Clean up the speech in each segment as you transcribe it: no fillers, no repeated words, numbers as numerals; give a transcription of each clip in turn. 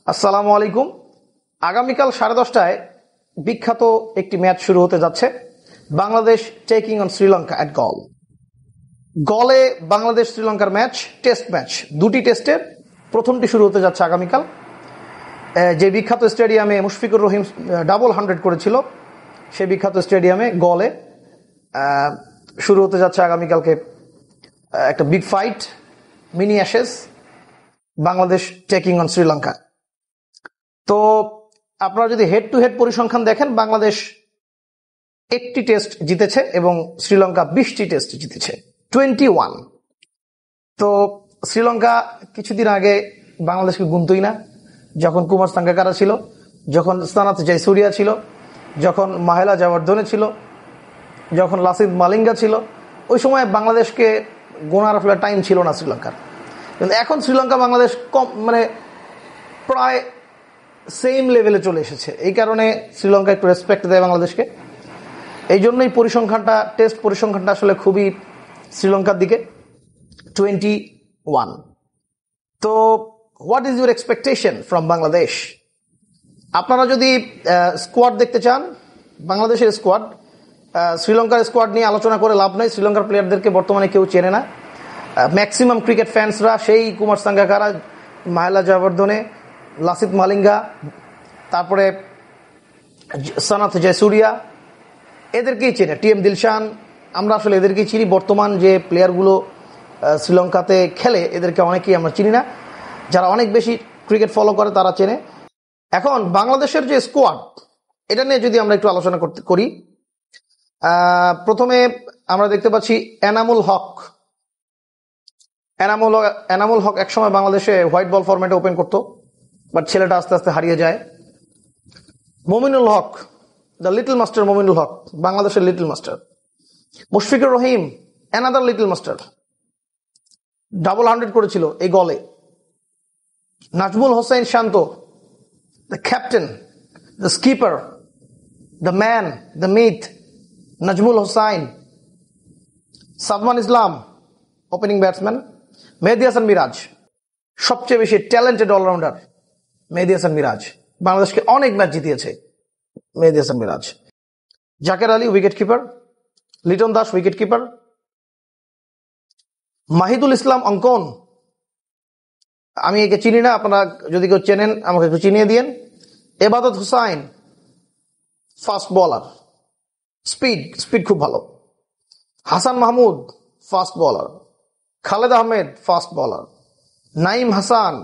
আসসালামু আলাইকুম। আগামীকাল 10:30টায় বিখ্যাত একটি ম্যাচ শুরু হতে যাচ্ছে। Bangladesh taking on Sri Lanka at Galle. গলে বাংলাদেশ শ্রীলঙ্কার ম্যাচ, টেস্ট ম্যাচ, দুটি টেস্টের প্রথমটি শুরু হতে যাচ্ছে আগামীকাল। যে বিখ্যাত স্টেডিয়ামে মুশফিকুর রহিম ডাবল 100 করেছিল, সেই বিখ্যাত স্টেডিয়ামে গলে শুরু হতে যাচ্ছে আগামীকালকে একটা big fight, mini Ashes, Bangladesh taking on Sri Lanka. তো আপনারা যদি হেড টু হেড পরিসংখ্যান দেখেন, বাংলাদেশ 1টি টেস্ট জিতেছে এবং শ্রীলঙ্কা 20টি টেস্ট জিতেছে, 21। তো শ্রীলঙ্কা কিছুদিন আগে বাংলাদেশকে গুনতই না, যখন কুমার সাঙ্গাকারা ছিল, যখন সানাত জয়সুরিয়া ছিল, যখন মাহেলা জয়াবর্ধনে ছিল, যখন লাসিদ মালিঙ্গা ছিল, ওই সময় বাংলাদেশকে গোনার আসলে টাইম ছিল না শ্রীলঙ্কার। কিন্তু এখন শ্রীলঙ্কা বাংলাদেশ কম, মানে প্রায় সেম লেভেলে চলে এসেছে। এই কারণে শ্রীলঙ্কা একটু রেসপেক্ট দেয় বাংলাদেশকে। এই জন্যই পরিসংখ্যানটা, টেস্ট পরিসংখ্যানটা আসলে খুবই শ্রীলঙ্কার দিকে, 21। তো what is your expectation from Bangladesh? আপনারা যদি স্কোয়াড দেখতে চান, বাংলাদেশের স্কোয়াড, শ্রীলঙ্কার স্কোয়াড নিয়ে আলোচনা করে লাভ নাই। শ্রীলঙ্কার প্লেয়ারদেরকে বর্তমানে কেউ চেনে না। ম্যাক্সিমাম ক্রিকেট ফ্যান্সরা সেই কুমার সাঙ্গাকারা, মাহেলা জয়াবর্ধনে, লাসিদ মালিঙ্গা, তারপরে সানাত জয়সুরিয়া, এদেরকেই চেনে, টিএম দিলশান। আমরা আসলে এদেরকেই চিনি। বর্তমান যে প্লেয়ারগুলো শ্রীলঙ্কাতে খেলে, এদেরকে অনেকেই আমরা চিনি না। যারা অনেক বেশি ক্রিকেট ফলো করে তারা চেনে। এখন বাংলাদেশের যে স্কোয়াড, এটা নিয়ে যদি আমরা একটু আলোচনা করি, প্রথমে আমরা দেখতে পাচ্ছি এনামুল হক। এনামুল হক একসময় বাংলাদেশে হোয়াইট বল ফরম্যাটে ওপেন করতো, বাট ছেলেটা আস্তে আস্তে হারিয়ে যায়। Mominul Haque, the little master Mominul Haque, বাংলাদেশের little master. Mushfiqur Rahim, another little master, double 100 করেছিল এই গলে। Najmul Hossain Shanto, the captain, the skipper, the man, the myth, Najmul Hossain. Sadman Islam, opening batsman. Mehedi Hasan Miraz, সবচেয়ে বেশি ট্যালেন্টেড অলরাউন্ডার মেহেদী হাসান মিরাজ, বাংলাদেশকে অনেক ম্যাচ জিতিয়েছে Mehedi Hasan Miraz. Zaker Ali, wicket keeper. Liton Das, wicket keeper. Mahidul Islam Ankon, আমি একে চিনি না, আপনারা যদি কেউ চেনেন আমাকে একটু চিনিয়ে দিয়েন। এবাদত হুসাইন, ফাস্ট বলার, স্পিড খুব ভালো। Hasan Mahmud, fast bowler. Khaled Ahmed, fast bowler. Naim Hasan,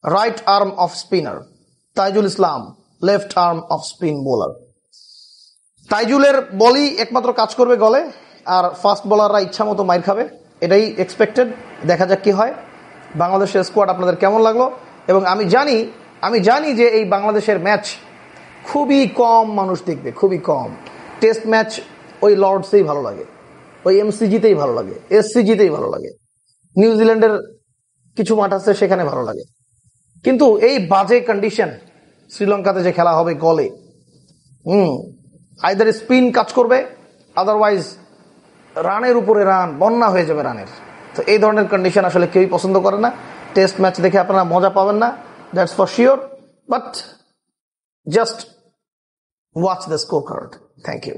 right arm off spinner. Taijul Islam, left arm off spin bowler. তাইজুলের বলই একমাত্র কাজ করবে গলে, আর ফাস্ট বোলাররা ইচ্ছা মতো মাইর খাবে, এটাই এক্সপেক্টেড। দেখা যাক কি হয়। বাংলাদেশের স্কোয়াড আপনাদের কেমন লাগলো? এবং আমি জানি যে এই বাংলাদেশের ম্যাচ খুবই কম মানুষ দেখবে, খুবই কম। টেস্ট ম্যাচ ওই লর্ডসেই ভালো লাগে, ওই এমসিজিতেই ভালো লাগে, এসসিজিতেই ভালো লাগে, নিউজিল্যান্ডের কিছু মাঠ আছে সেখানে ভালো লাগে। কিন্তু এই বাজে কন্ডিশন, শ্রীলঙ্কাতে যে খেলা হবে গলে, আইদার স্পিন কাজ করবে, আদারওয়াইজ রানের উপরে রান, বন্যা হয়ে যাবে রানের। তো এই ধরনের কন্ডিশন আসলে কেউই পছন্দ করে না। টেস্ট ম্যাচ দেখে আপনারা মজা পাবেন না, that's for sure. But just watch the score card. Thank you.